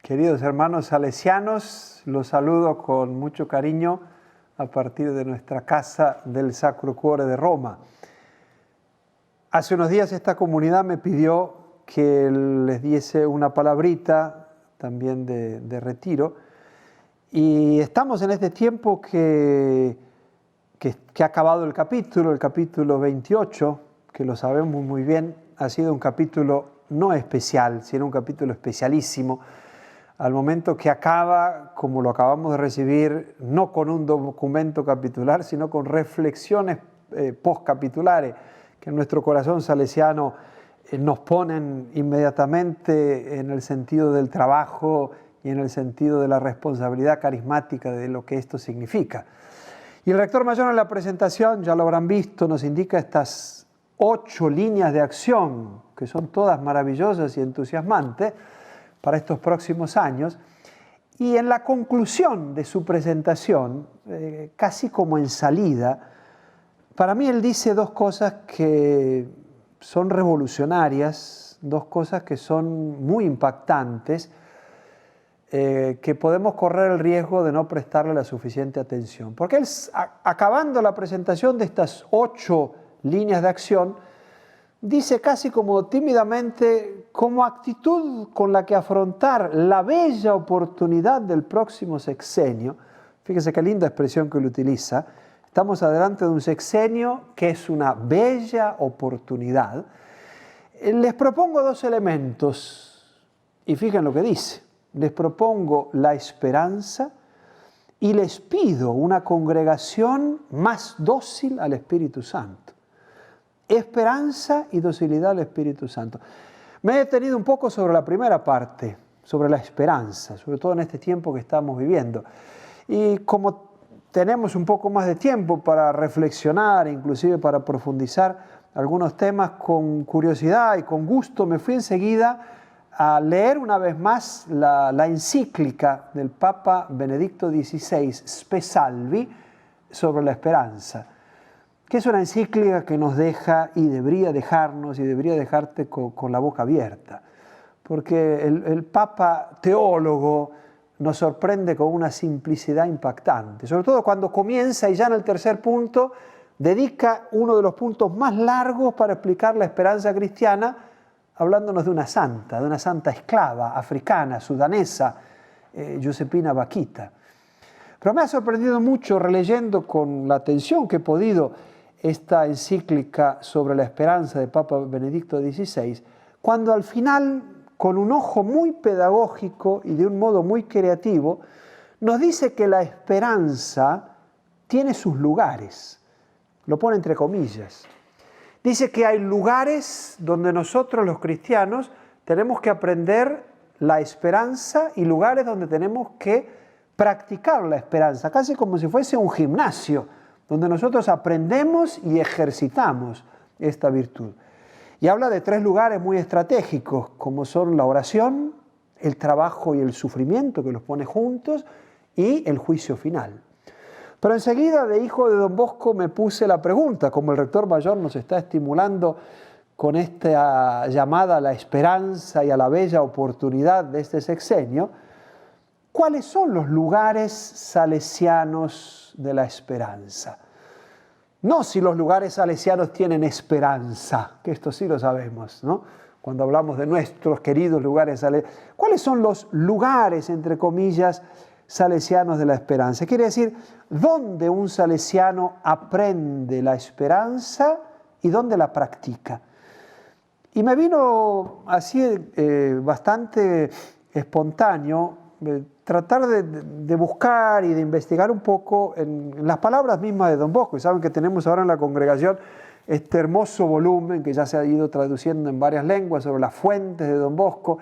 Queridos hermanos salesianos, los saludo con mucho cariño a partir de nuestra casa del Sacro Cuore de Roma. Hace unos días esta comunidad me pidió que les diese una palabrita también de retiro, y estamos en este tiempo que ha acabado el capítulo 28, que lo sabemos muy bien, ha sido un capítulo no especial, sino un capítulo especialísimo. Al momento que acaba, como lo acabamos de recibir, no con un documento capitular, sino con reflexiones postcapitulares que en nuestro corazón salesiano nos ponen inmediatamente en el sentido del trabajo y en el sentido de la responsabilidad carismática de lo que esto significa. Y el rector mayor en la presentación, ya lo habrán visto, nos indica estas 8 líneas de acción, que son todas maravillosas y entusiasmantes, para estos próximos años, y en la conclusión de su presentación, casi como en salida, para mí él dice 2 cosas que son revolucionarias, 2 cosas que son muy impactantes, que podemos correr el riesgo de no prestarle la suficiente atención. Porque él, acabando la presentación de estas 8 líneas de acción, dice casi como tímidamente, como actitud con la que afrontar la bella oportunidad del próximo sexenio. Fíjese qué linda expresión que él utiliza. Estamos adelante de un sexenio que es una bella oportunidad. Les propongo 2 elementos, y fíjense lo que dice. Les propongo la esperanza y les pido una congregación más dócil al Espíritu Santo. Esperanza y docilidad al Espíritu Santo. Me he detenido un poco sobre la primera parte, sobre la esperanza, sobre todo en este tiempo que estamos viviendo. Y como tenemos un poco más de tiempo para reflexionar, inclusive para profundizar algunos temas con curiosidad y con gusto, me fui enseguida a leer una vez más la encíclica del Papa Benedicto XVI, Spe Salvi, sobre la esperanza, que es una encíclica que nos deja y debería dejarnos y debería dejarte con la boca abierta, porque el Papa teólogo nos sorprende con una simplicidad impactante, sobre todo cuando comienza y ya en el tercer punto dedica uno de los puntos más largos para explicar la esperanza cristiana, hablándonos de una santa esclava africana, sudanesa, Giuseppina Bakhita. Pero me ha sorprendido mucho releyendo con la atención que he podido esta encíclica sobre la esperanza de Papa Benedicto XVI, cuando al final, con un ojo muy pedagógico y de un modo muy creativo, nos dice que la esperanza tiene sus lugares, lo pone entre comillas. Dice que hay lugares donde nosotros los cristianos tenemos que aprender la esperanza y lugares donde tenemos que practicar la esperanza, casi como si fuese un gimnasio, donde nosotros aprendemos y ejercitamos esta virtud. Y habla de 3 lugares muy estratégicos, como son la oración, el trabajo y el sufrimiento, que los pone juntos, y el juicio final. Pero enseguida, de hijo de Don Bosco, me puse la pregunta, como el rector mayor nos está estimulando con esta llamada a la esperanza y a la bella oportunidad de este sexenio, ¿cuáles son los lugares salesianos de la esperanza? No si los lugares salesianos tienen esperanza, que esto sí lo sabemos, ¿no? Cuando hablamos de nuestros queridos lugares salesianos, ¿cuáles son los lugares, entre comillas, salesianos de la esperanza? Quiere decir, ¿dónde un salesiano aprende la esperanza y dónde la practica? Y me vino así bastante espontáneo tratar de buscar y de investigar un poco en las palabras mismas de Don Bosco. Y saben que tenemos ahora en la congregación este hermoso volumen que ya se ha ido traduciendo en varias lenguas sobre las fuentes de Don Bosco.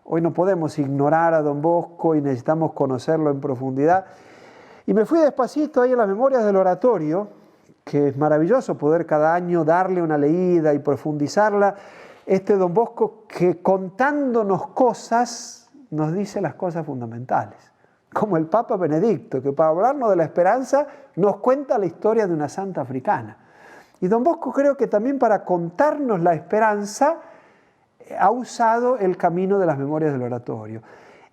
Hoy no podemos ignorar a Don Bosco y necesitamos conocerlo en profundidad. Y me fui despacito ahí a las memorias del oratorio, que es maravilloso poder cada año darle una leída y profundizarla. Este Don Bosco que contándonos cosas nos dice las cosas fundamentales. Como el Papa Benedicto, que para hablarnos de la esperanza nos cuenta la historia de una santa africana. Y Don Bosco creo que también para contarnos la esperanza ha usado el camino de las memorias del oratorio.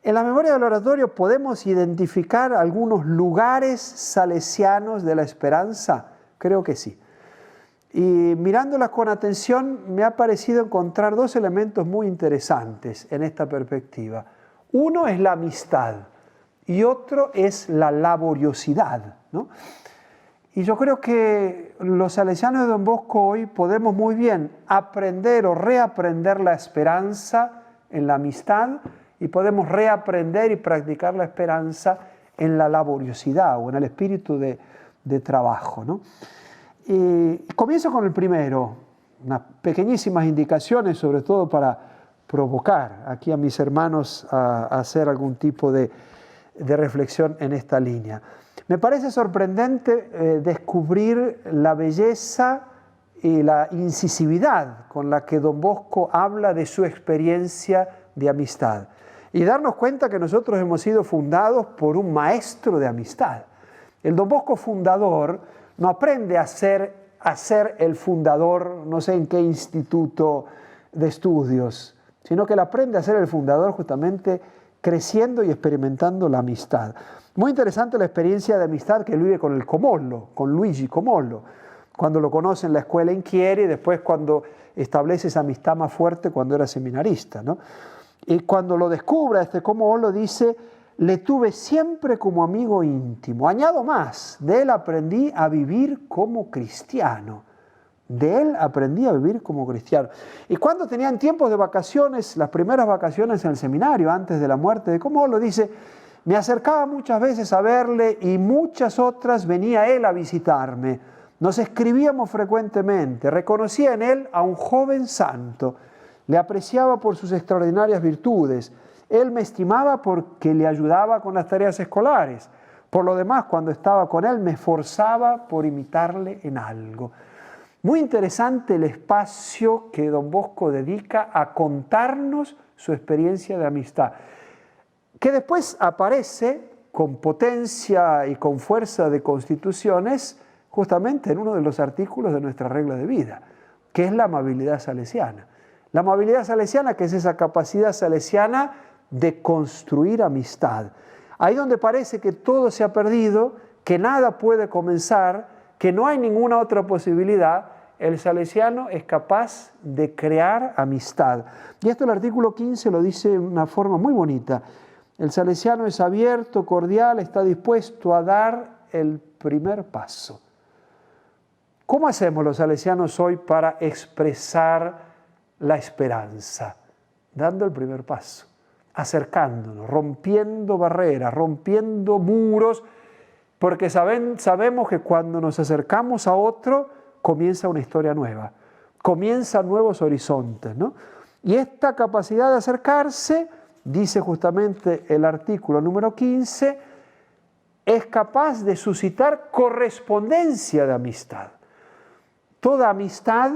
En la memoria del oratorio podemos identificar algunos lugares salesianos de la esperanza. Creo que sí. Y mirándolas con atención me ha parecido encontrar dos elementos muy interesantes en esta perspectiva. Uno es la amistad y otro es la laboriosidad, ¿no? Y yo creo que los salesianos de Don Bosco hoy podemos muy bien aprender o reaprender la esperanza en la amistad y podemos reaprender y practicar la esperanza en la laboriosidad o en el espíritu de trabajo, ¿no? Y comienzo con el primero, unas pequeñísimas indicaciones, sobre todo para provocar aquí a mis hermanos a hacer algún tipo de reflexión en esta línea. Me parece sorprendente descubrir la belleza y la incisividad con la que Don Bosco habla de su experiencia de amistad y darnos cuenta que nosotros hemos sido fundados por un maestro de amistad. El Don Bosco fundador no aprende a ser el fundador, no sé en qué instituto de estudios, sino que él aprende a ser el fundador justamente creciendo y experimentando la amistad. Muy interesante la experiencia de amistad que él vive con el Comollo, con Luigi Comollo, cuando lo conoce en la escuela in Chieri y después cuando establece esa amistad más fuerte cuando era seminarista, ¿no? Y cuando lo descubre este Comollo dice: le tuve siempre como amigo íntimo. Añado más, de él aprendí a vivir como cristiano. De él aprendí a vivir como cristiano. Y cuando tenían tiempos de vacaciones, las primeras vacaciones en el seminario, antes de la muerte de Comollo, dice: me acercaba muchas veces a verle y muchas otras venía él a visitarme. Nos escribíamos frecuentemente. Reconocía en él a un joven santo. Le apreciaba por sus extraordinarias virtudes. Él me estimaba porque le ayudaba con las tareas escolares. Por lo demás, cuando estaba con él, me esforzaba por imitarle en algo. Muy interesante el espacio que Don Bosco dedica a contarnos su experiencia de amistad, que después aparece con potencia y con fuerza de constituciones justamente en uno de los artículos de nuestra regla de vida, que es la amabilidad salesiana. La amabilidad salesiana, que es esa capacidad salesiana de construir amistad. Ahí donde parece que todo se ha perdido, que nada puede comenzar, que no hay ninguna otra posibilidad, el salesiano es capaz de crear amistad. Y esto el artículo 15 lo dice de una forma muy bonita. El salesiano es abierto, cordial, está dispuesto a dar el primer paso. ¿Cómo hacemos los salesianos hoy para expresar la esperanza? Dando el primer paso, acercándonos, rompiendo barreras, rompiendo muros, porque sabemos que cuando nos acercamos a otro, comienza una historia nueva, comienzan nuevos horizontes, ¿no? Y esta capacidad de acercarse, dice justamente el artículo número 15, es capaz de suscitar correspondencia de amistad. Toda amistad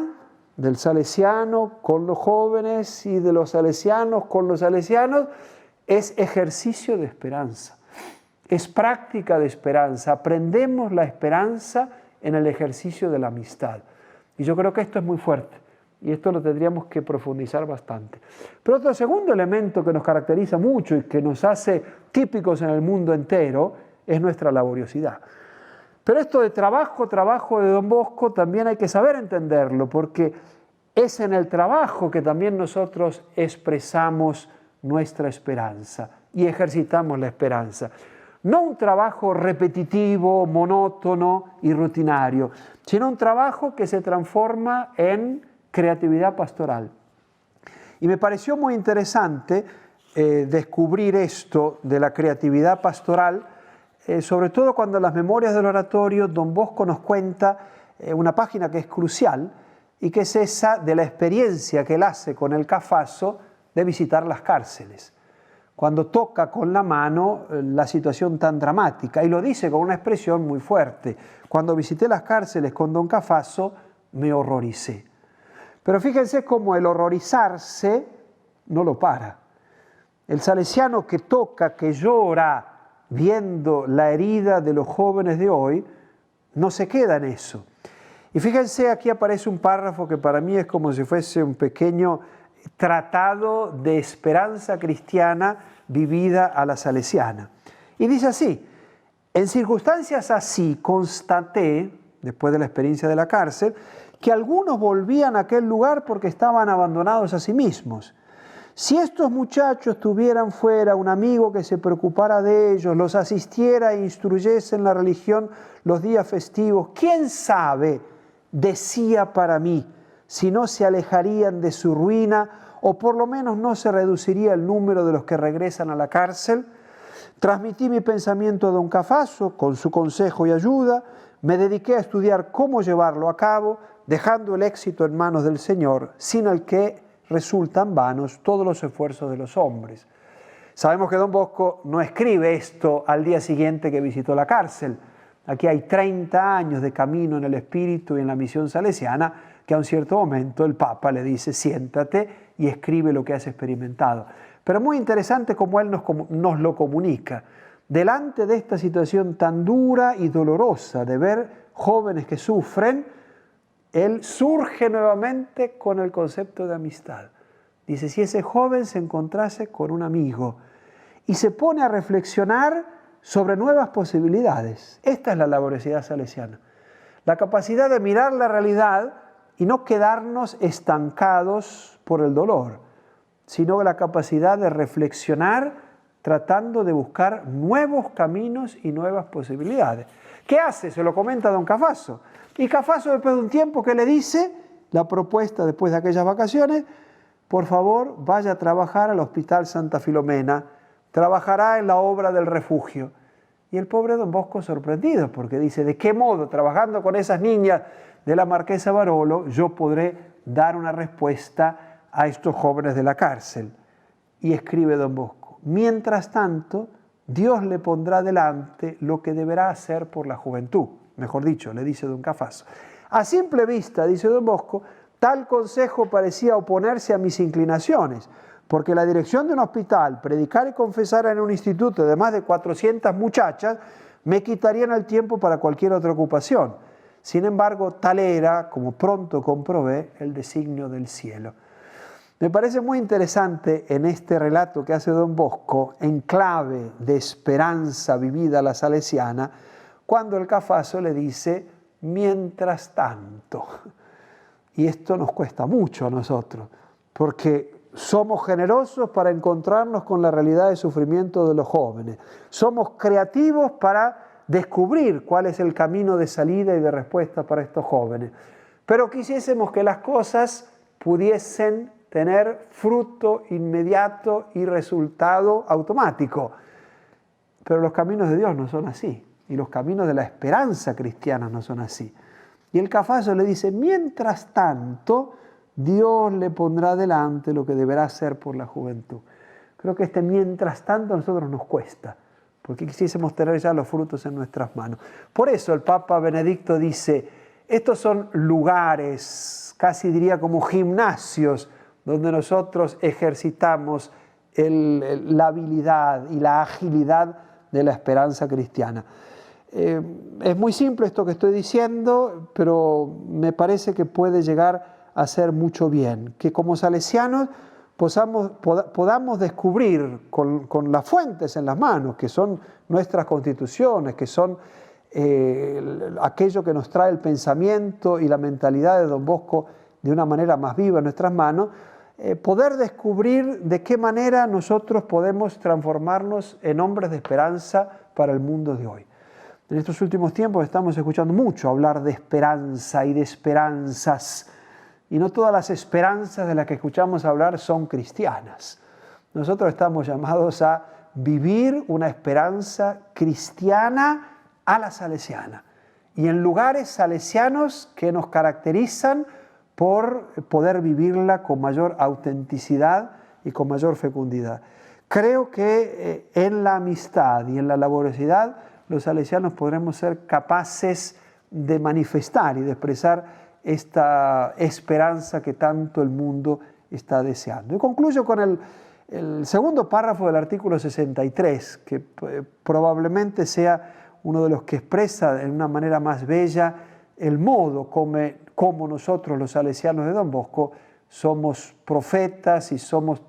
del salesiano con los jóvenes y de los salesianos con los salesianos es ejercicio de esperanza, es práctica de esperanza. Aprendemos la esperanza en el ejercicio de la amistad. Y yo creo que esto es muy fuerte y esto lo tendríamos que profundizar bastante. Pero otro segundo elemento que nos caracteriza mucho y que nos hace típicos en el mundo entero es nuestra laboriosidad. Pero esto de trabajo de Don Bosco también hay que saber entenderlo, porque es en el trabajo que también nosotros expresamos nuestra esperanza y ejercitamos la esperanza. No un trabajo repetitivo, monótono y rutinario, sino un trabajo que se transforma en creatividad pastoral. Y me pareció muy interesante descubrir esto de la creatividad pastoral, sobre todo cuando en las memorias del oratorio Don Bosco nos cuenta una página que es crucial y que es esa de la experiencia que él hace con el Cafaso de visitar las cárceles, cuando toca con la mano la situación tan dramática, y lo dice con una expresión muy fuerte: cuando visité las cárceles con Don Cafaso me horroricé. Pero fíjense cómo el horrorizarse no lo para. El salesiano que toca, que llora viendo la herida de los jóvenes de hoy, no se queda en eso. Y fíjense, aquí aparece un párrafo que para mí es como si fuese un pequeño tratado de esperanza cristiana vivida a la salesiana. Y dice así: en circunstancias así constaté, después de la experiencia de la cárcel, que algunos volvían a aquel lugar porque estaban abandonados a sí mismos. Si estos muchachos tuvieran fuera un amigo que se preocupara de ellos, los asistiera e instruyese en la religión los días festivos, ¿quién sabe, decía para mí, si no se alejarían de su ruina o por lo menos no se reduciría el número de los que regresan a la cárcel? Transmití mi pensamiento a don Cafaso con su consejo y ayuda, me dediqué a estudiar cómo llevarlo a cabo, dejando el éxito en manos del Señor, sin el que resultan vanos todos los esfuerzos de los hombres. Sabemos que don Bosco no escribe esto al día siguiente que visitó la cárcel. Aquí hay 30 años de camino en el espíritu y en la misión salesiana, que a un cierto momento el Papa le dice: siéntate y escribe lo que has experimentado. Pero muy interesante cómo él nos lo comunica. Delante de esta situación tan dura y dolorosa de ver jóvenes que sufren, él surge nuevamente con el concepto de amistad. Dice: si ese joven se encontrase con un amigo, y se pone a reflexionar sobre nuevas posibilidades. Esta es la laboriosidad salesiana. La capacidad de mirar la realidad y no quedarnos estancados por el dolor, sino la capacidad de reflexionar tratando de buscar nuevos caminos y nuevas posibilidades. ¿Qué hace? Se lo comenta don Cafaso. Y Cafaso, después de un tiempo, ¿qué le dice? La propuesta después de aquellas vacaciones: por favor, vaya a trabajar al Hospital Santa Filomena, trabajará en la obra del refugio. Y el pobre don Bosco sorprendido, porque dice: ¿de qué modo, trabajando con esas niñas de la Marquesa Barolo, yo podré dar una respuesta a estos jóvenes de la cárcel? Y escribe don Bosco: mientras tanto, Dios le pondrá delante lo que deberá hacer por la juventud. Mejor dicho, le dice don Cafaso. A simple vista, dice don Bosco, tal consejo parecía oponerse a mis inclinaciones, porque la dirección de un hospital, predicar y confesar en un instituto de más de 400 muchachas, me quitarían el tiempo para cualquier otra ocupación. Sin embargo, tal era, como pronto comprobé, el designio del cielo. Me parece muy interesante en este relato que hace don Bosco, en clave de esperanza vivida a la salesiana, cuando el Cafaso le dice: mientras tanto. Y esto nos cuesta mucho a nosotros, porque somos generosos para encontrarnos con la realidad de sufrimiento de los jóvenes. Somos creativos para descubrir cuál es el camino de salida y de respuesta para estos jóvenes. Pero quisiésemos que las cosas pudiesen tener fruto inmediato y resultado automático. Pero los caminos de Dios no son así. Y los caminos de la esperanza cristiana no son así. Y el Cafaso le dice: mientras tanto, Dios le pondrá delante lo que deberá hacer por la juventud. Creo que este mientras tanto a nosotros nos cuesta, porque quisiésemos tener ya los frutos en nuestras manos. Por eso el Papa Benedicto dice: estos son lugares, casi diría como gimnasios, donde nosotros ejercitamos la habilidad y la agilidad de la esperanza cristiana. Es muy simple esto que estoy diciendo, pero me parece que puede llegar a hacer mucho bien. Que como salesianos podamos descubrir con las fuentes en las manos, que son nuestras constituciones, que son aquello que nos trae el pensamiento y la mentalidad de don Bosco de una manera más viva en nuestras manos, poder descubrir de qué manera nosotros podemos transformarnos en hombres de esperanza para el mundo de hoy. En estos últimos tiempos estamos escuchando mucho hablar de esperanza y de esperanzas, y no todas las esperanzas de las que escuchamos hablar son cristianas. Nosotros estamos llamados a vivir una esperanza cristiana a la salesiana, y en lugares salesianos que nos caracterizan por poder vivirla con mayor autenticidad y con mayor fecundidad. Creo que en la amistad y en la laboriosidad los salesianos podremos ser capaces de manifestar y de expresar esta esperanza que tanto el mundo está deseando. Y concluyo con el segundo párrafo del artículo 63, que probablemente sea uno de los que expresa de una manera más bella el modo como nosotros los salesianos de don Bosco somos profetas y somos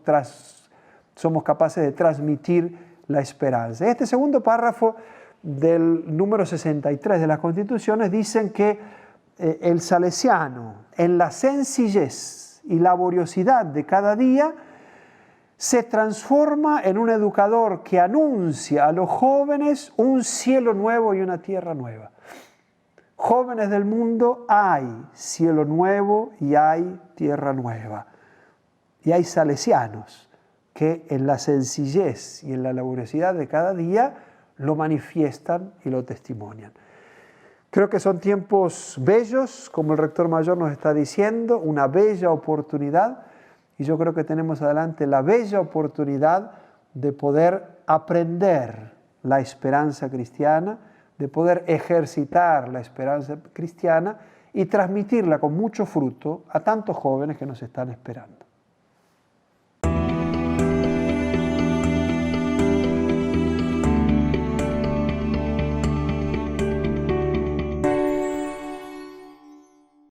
capaces de transmitir la esperanza. Este segundo párrafo del número 63 de las Constituciones dicen que el salesiano, en la sencillez y laboriosidad de cada día, se transforma en un educador que anuncia a los jóvenes un cielo nuevo y una tierra nueva. Jóvenes del mundo, hay cielo nuevo y hay tierra nueva. Y hay salesianos que en la sencillez y en la laboriosidad de cada día lo manifiestan y lo testimonian. Creo que son tiempos bellos, como el rector mayor nos está diciendo, una bella oportunidad, y yo creo que tenemos adelante la bella oportunidad de poder aprender la esperanza cristiana, de poder ejercitar la esperanza cristiana y transmitirla con mucho fruto a tantos jóvenes que nos están esperando.